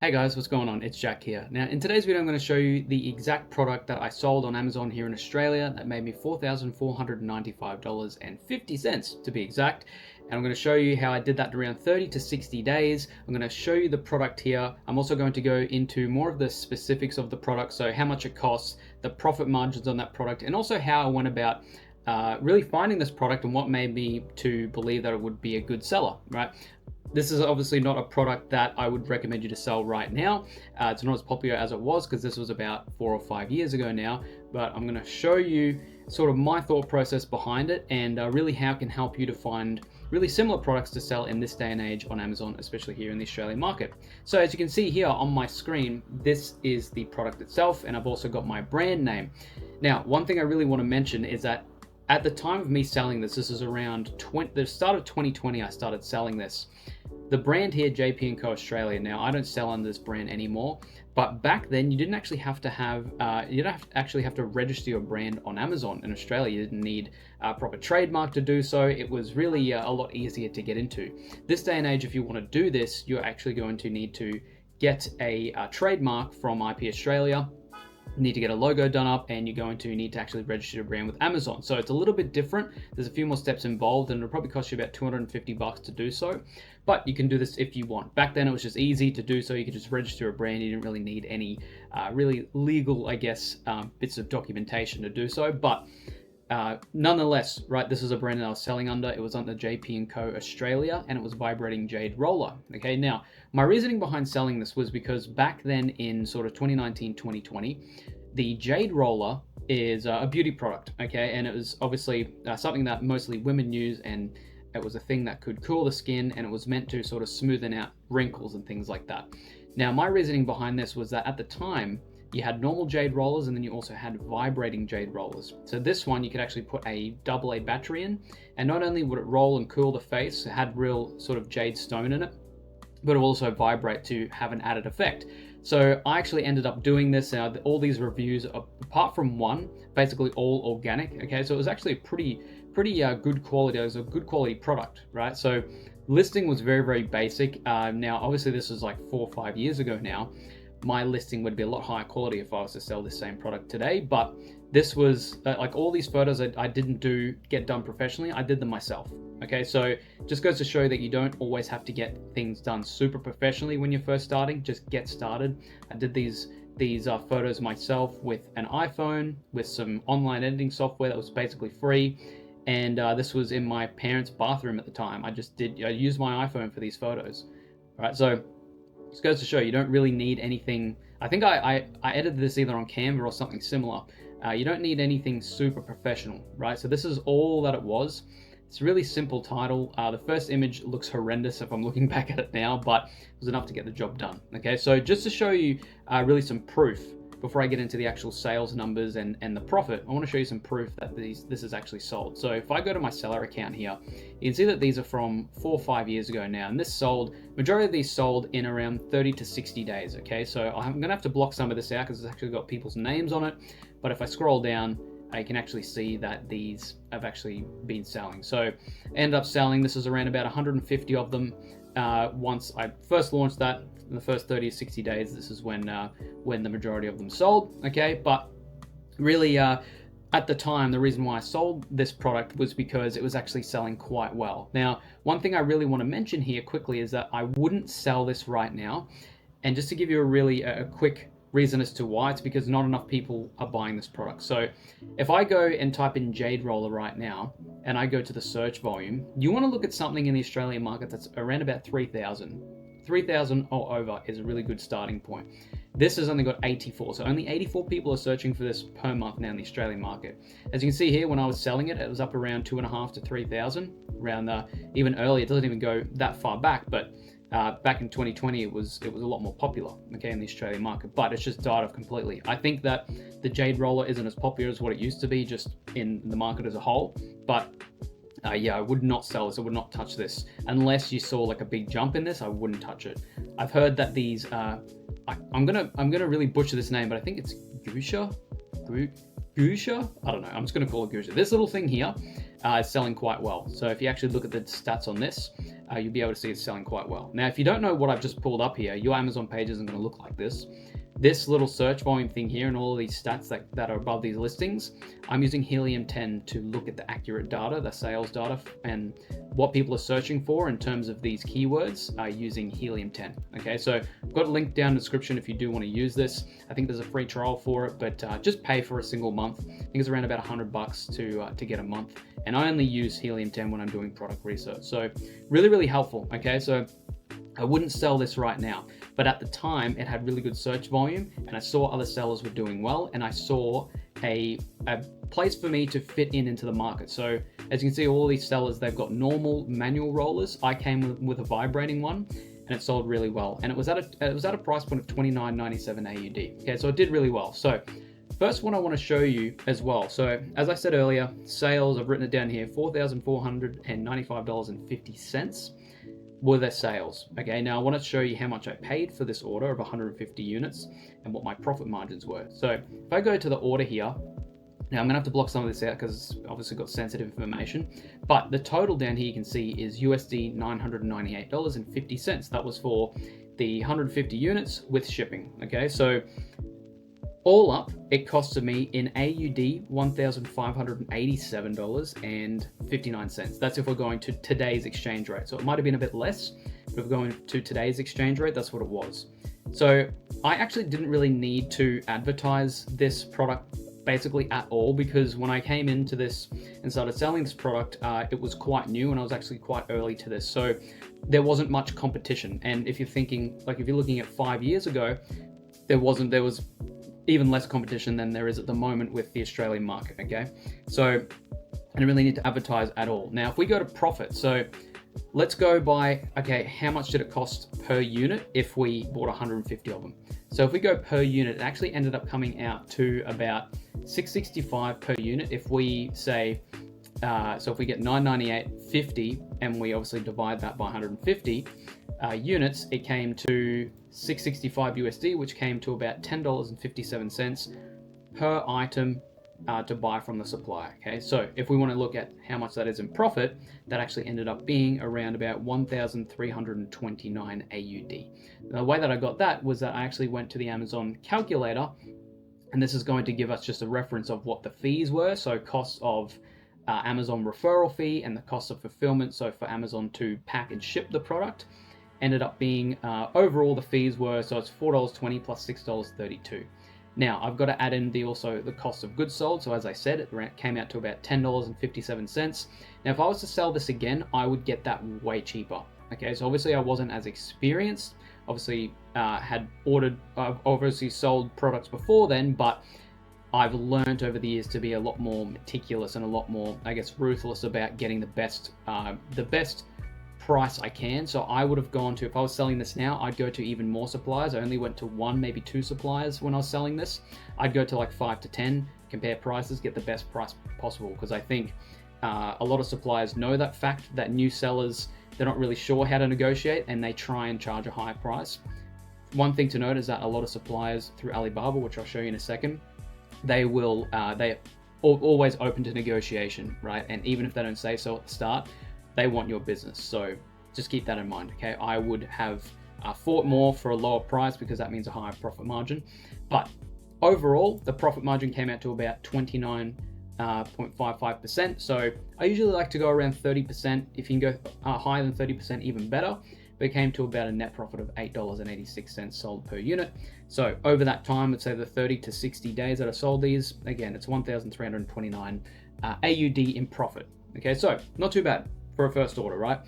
Hey guys, what's going on? It's Jack here. Now, in today's video, I'm going to show you the exact product that I sold on Amazon here in Australia that made me $4,495.50 to be exact. And I'm going to show you how I did that in around 30 to 60 days. I'm going to show you the product here. I'm also going to go into more of the specifics of the product, so how much it costs, the profit margins on that product, and also how I went about really finding this product and what made me to believe that it would be a good seller, right? This is obviously not a product that I would recommend you to sell right now. It's not as popular as it was because this was about 4 or 5 years ago now, but I'm going to show you sort of my thought process behind it and really how it can help you to find really similar products to sell in this day and age on Amazon, especially here in the Australian market. So as you can see here on my screen, this is the product itself, and I've also got my brand name. Now, one thing I really want to mention is that at the time of me selling this is around the start of 2020, I started selling this. The brand here, JP&Co Australia. Now, I don't sell under this brand anymore, but back then you didn't actually have to register your brand on Amazon in Australia. You didn't need a proper trademark to do so. It was really a lot easier to get into. This day and age, if you want to do this, you're actually going to need to get a trademark from IP Australia. Need to get a logo done up, and you're going to need to actually register your brand with Amazon. So it's a little bit different. There's a few more steps involved, and it'll probably cost you about $250 to do so, but you can do this if you want. Back then it was just easy to do so. You could just register a brand. You didn't really need any really legal, I guess, bits of documentation to do so, but nonetheless, right, this is a brand that I was selling under. It was under JP&Co Australia, and it was Vibrating Jade Roller. Okay, now my reasoning behind selling this was because back then in sort of 2019, 2020, the Jade Roller is a beauty product, okay, and it was obviously something that mostly women use, and it was a thing that could cool the skin, and it was meant to sort of smoothen out wrinkles and things like that. Now, my reasoning behind this was that at the time, you had normal jade rollers, and then you also had vibrating jade rollers. So this one, you could actually put a AA battery in, and not only would it roll and cool the face, it had real sort of jade stone in it, but it will also vibrate to have an added effect. So I actually ended up doing this. All these reviews, apart from one, basically all organic. Okay, so it was actually a pretty good quality. It was a good quality product, right? So listing was very basic. Now, obviously, this was like 4 or 5 years ago now. My listing would be a lot higher quality if I was to sell this same product today, but this was like all these photos I didn't get done professionally. I did them myself. Okay, so just goes to show that you don't always have to get things done super professionally when you're first starting. Just get started. I did these photos myself with an iPhone, with some online editing software that was basically free, and this was in my parents' bathroom at the time. I used my iPhone for these photos. All right, so just goes to show you don't really need anything. I think I edited this either on Canva or something similar. You don't need anything super professional, right? So this is all that it was. It's a really simple title. The first image looks horrendous if I'm looking back at it now, but it was enough to get the job done. Okay, so just to show you really some proof before I get into the actual sales numbers and the profit, I want to show you some proof that this is actually sold. So if I go to my seller account here, you can see that these are from 4 or 5 years ago now, and majority of these sold in around 30 to 60 days, okay? So I'm gonna have to block some of this out because it's actually got people's names on it, but if I scroll down, I can actually see that these have actually been selling. So I ended up selling, this is around about 150 of them. Once I first launched that, in the first 30 to 60 days, this is when the majority of them sold, okay? But really, at the time, the reason why I sold this product was because it was actually selling quite well. Now, one thing I really want to mention here quickly is that I wouldn't sell this right now. And just to give you a quick reason as to why, it's because not enough people are buying this product. So if I go and type in Jade Roller right now, and I go to the search volume, you want to look at something in the Australian market that's around about 3,000. 3,000 or over is a really good starting point. This has only got 84, so only 84 people are searching for this per month now in the Australian market. As you can see here, when I was selling it, it was up around 2.5 to 3,000, around even earlier. It doesn't even go that far back, but back in 2020, it was a lot more popular, okay, in the Australian market, but it's just died off completely. I think that the Jade Roller isn't as popular as what it used to be, just in the market as a whole, but yeah, I would not sell this. I would not touch this unless you saw like a big jump in this. I wouldn't touch it. I've heard that these. I'm gonna really butcher this name, but I think it's Gusha. Gusha. I don't know. I'm just gonna call it Gusha. This little thing here is selling quite well. So if you actually look at the stats on this, you'll be able to see it's selling quite well. Now, if you don't know what I've just pulled up here, your Amazon page isn't going to look like this. This little search volume thing here and all of these stats that are above these listings, I'm using Helium 10 to look at the accurate data, the sales data, and what people are searching for in terms of these keywords using Helium 10. Okay, so I've got a link down in the description if you do want to use this. I think there's a free trial for it, but just pay for a single month. I think it's around about $100 to get a month. And I only use Helium 10 when I'm doing product research. So really, really helpful. Okay, so I wouldn't sell this right now, but at the time it had really good search volume and I saw other sellers were doing well and I saw a place for me to fit into the market. So as you can see, all these sellers, they've got normal manual rollers. I came with a vibrating one and it sold really well. And it was at a price point of $29.97 AUD. Okay, so it did really well. So first one I want to show you as well. So as I said earlier, sales, I've written it down here, $4,495.50 were their sales. Okay, now I want to show you how much I paid for this order of 150 units and what my profit margins were. So if I go to the order here, now I'm gonna have to block some of this out because it's obviously got sensitive information, but the total down here you can see is USD $998.50. That was for the 150 units with shipping. Okay, so all up, it costed me in AUD $1,587.59. That's if we're going to today's exchange rate. So it might have been a bit less, but if we're going to today's exchange rate, that's what it was. So I actually didn't really need to advertise this product basically at all, because when I came into this and started selling this product, it was quite new and I was actually quite early to this. So there wasn't much competition. And if you're thinking, like if you're looking at 5 years ago, there was even less competition than there is at the moment with the Australian market, okay? So I didn't really need to advertise at all. Now, if we go to profit, so let's go by, okay, how much did it cost per unit if we bought 150 of them? So if we go per unit, it actually ended up coming out to about $665 per unit. If we say, so if we get $998.50 and we obviously divide that by 150 units, it came to $665 USD, which came to about $10.57 per item to buy from the supplier. Okay, so if we want to look at how much that is in profit, that actually ended up being around about 1,329 AUD. The way that I got that was that I actually went to the Amazon calculator, and this is going to give us just a reference of what the fees were. So costs of Amazon referral fee and the cost of fulfillment. So for Amazon to pack and ship the product, ended up being overall the fees were, so it's $4.20 plus $6.32. Now I've got to add in also the cost of goods sold. So as I said, it came out to about $10.57. Now if I was to sell this again, I would get that way cheaper. Okay, so obviously I wasn't as experienced. Obviously had obviously sold products before then, but I've learned over the years to be a lot more meticulous and a lot more, I guess, ruthless about getting the best price I can. So I would have gone to, if I was selling this now, I'd go to even more suppliers. I only went to 1, maybe 2 suppliers when I was selling this. I'd go to like 5 to 10, compare prices, get the best price possible, because I think a lot of suppliers know that fact, that new sellers, they're not really sure how to negotiate and they try and charge a higher price. One thing to note is that a lot of suppliers through Alibaba, which I'll show you in a second, they are always open to negotiation, right? And even if they don't say so at the start, they want your business. So just keep that in mind, okay? I would have fought more for a lower price because that means a higher profit margin. But overall, the profit margin came out to about 29.55%. So I usually like to go around 30%. If you can go higher than 30%, even better. But it came to about a net profit of $8.86 sold per unit. So over that time, let's say the 30 to 60 days that I sold these, again, it's 1,329 AUD in profit. Okay, so not too bad for a first order, right?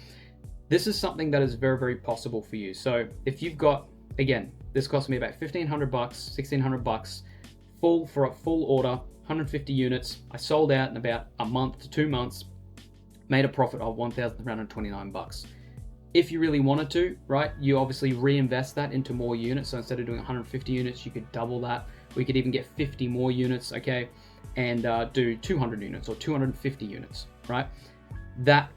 This is something that is very, very possible for you. So if you've got, again, this cost me about $1,500, $1,600 for a full order, 150 units. I sold out in about a month to 2 months, made a profit of $1,329. If you really wanted to, right, you obviously reinvest that into more units. So instead of doing 150 units, you could double that. We could even get 50 more units, okay, and do 200 units or 250 units, right? That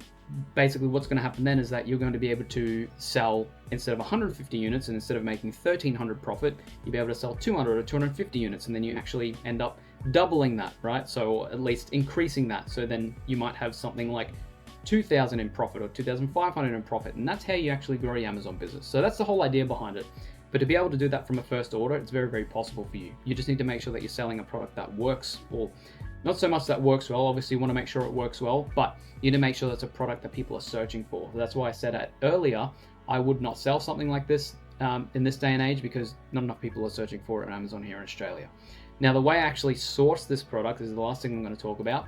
basically what's going to happen then is that you're going to be able to sell, instead of 150 units and instead of making 1,300 profit, you'll be able to sell 200 or 250 units, and then you actually end up doubling that, right? So at least increasing that. So then you might have something like 2,000 in profit or 2,500 in profit. And that's how you actually grow your Amazon business. So that's the whole idea behind it. But to be able to do that from a first order, it's very, very possible for you. You just need to make sure that you're selling a product that works, or not so much that works well. Obviously, you want to make sure it works well, but you need to make sure that's a product that people are searching for. That's why I said earlier, I would not sell something like this in this day and age, because not enough people are searching for it on Amazon here in Australia. Now, the way I actually sourced this product is the last thing I'm going to talk about.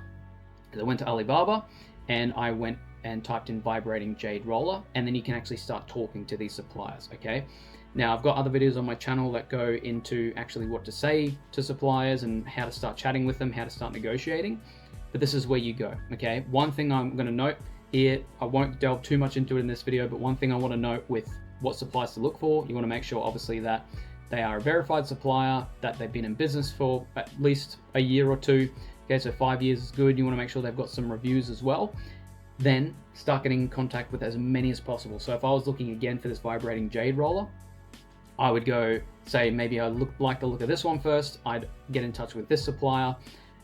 Is I went to Alibaba and I went and typed in vibrating jade roller, and then you can actually start talking to these suppliers, okay? Now, I've got other videos on my channel that go into actually what to say to suppliers and how to start chatting with them, how to start negotiating, but this is where you go, okay? One thing I'm going to note here, I won't delve too much into it in this video, but one thing I want to note with what suppliers to look for, you want to make sure obviously that they are a verified supplier, that they've been in business for at least a year or two. Okay, so 5 years is good. You want to make sure they've got some reviews as well. Then start getting in contact with as many as possible. So if I was looking again for this vibrating jade roller, I would go say, maybe I like the look of this one first. I'd get in touch with this supplier,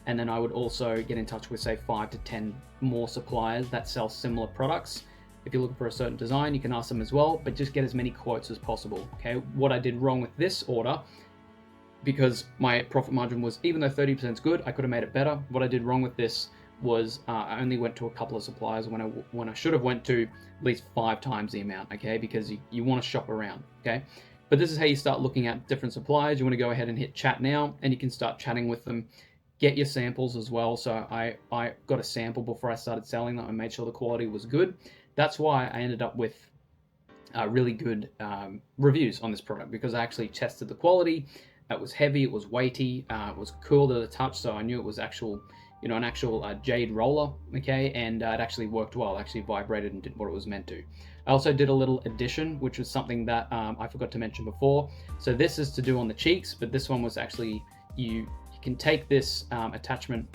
and then I would also get in touch with say 5 to 10 more suppliers that sell similar products. If you're looking for a certain design, you can ask them as well, but just get as many quotes as possible. Okay, what I did wrong with this order, because my profit margin was, even though 30% is good, I could have made it better. What I did wrong with this was I only went to a couple of suppliers when I should have went to at least 5 times the amount, okay? Because you want to shop around, okay? But this is how you start looking at different suppliers. You want to go ahead and hit chat now, and you can start chatting with them. Get your samples as well. So I got a sample before I started selling them. I made sure the quality was good. That's why I ended up with really good reviews on this product, because I actually tested the quality. It was heavy, it was weighty, it was cool to the touch, so I knew it was actual, an actual jade roller, okay, and it actually worked well. It actually vibrated and did what it was meant to. I also did a little addition, which was something that I forgot to mention before. So this is to do on the cheeks, but this one was actually, you can take this attachment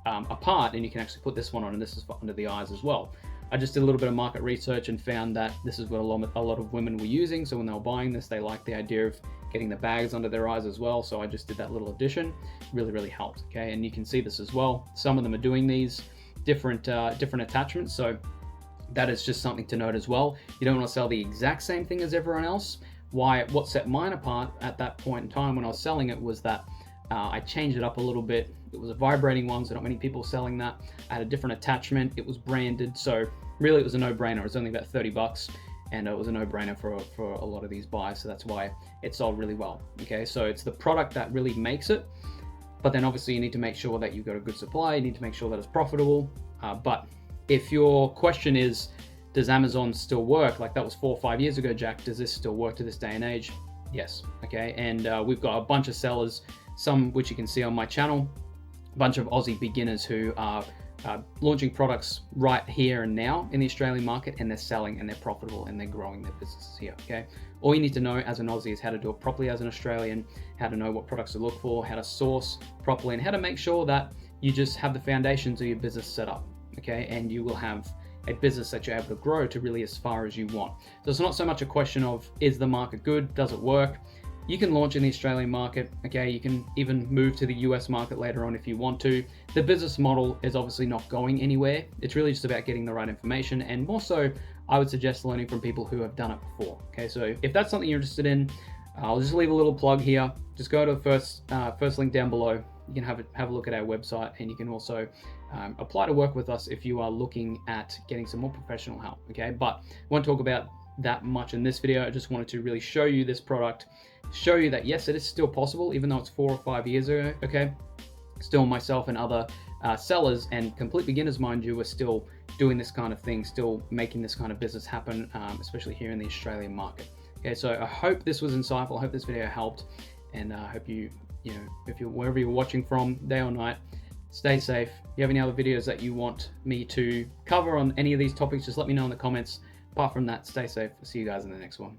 apart, and you can actually put this one on, and this is for under the eyes as well. I just did a little bit of market research and found that this is what a lot of women were using. So when they were buying this, they liked the idea of getting the bags under their eyes as well. So I just did that little addition. Really, really helped. Okay, and you can see this as well. Some of them are doing these different attachments. So that is just something to note as well. You don't want to sell the exact same thing as everyone else. What set mine apart at that point in time when I was selling it was that I changed it up a little bit. It was a vibrating one, so not many people selling that. I had a different attachment. It was branded, so really it was a no-brainer. It was only about 30 bucks, and it was a no-brainer for a lot of these buys, so that's why it sold really well. Okay, so it's the product that really makes it, but then obviously you need to make sure that you've got a good supply. You need to make sure that it's profitable. But if your question is, does Amazon still work? Like that was 4 or 5 years ago, Jack. Does this still work to this day and age? Yes. Okay, and we've got a bunch of sellers, some which you can see on my channel, a bunch of Aussie beginners who are launching products right here and now in the Australian market, and they're selling and they're profitable and they're growing their businesses here, okay? All you need to know as an Aussie is how to do it properly as an Australian, how to know what products to look for, how to source properly, and how to make sure that you just have the foundations of your business set up, okay? And you will have a business that you're able to grow to really as far as you want. So it's not so much a question of, is the market good? Does it work? You can launch in the Australian market, okay? You can even move to the US market later on if you want to. The business model is obviously not going anywhere. It's really just about getting the right information, and more so, I would suggest learning from people who have done it before, okay? So if that's something you're interested in, I'll just leave a little plug here. Just go to the first link down below. You can have a look at our website, and you can also apply to work with us if you are looking at getting some more professional help, okay? But I won't talk about that much in this video. I just wanted to really show you this product, show you that yes, it is still possible, even though it's 4 or 5 years ago, okay? Still, myself and other sellers and complete beginners, mind you, are still doing this kind of thing, still making this kind of business happen, especially here in the Australian market. Okay, so I hope this was insightful. I hope this video helped, and I hope if you're wherever you're watching from, day or night, stay safe. If you have any other videos that you want me to cover on any of these topics, just let me know in the comments. Apart from that, stay safe. See you guys in the next one.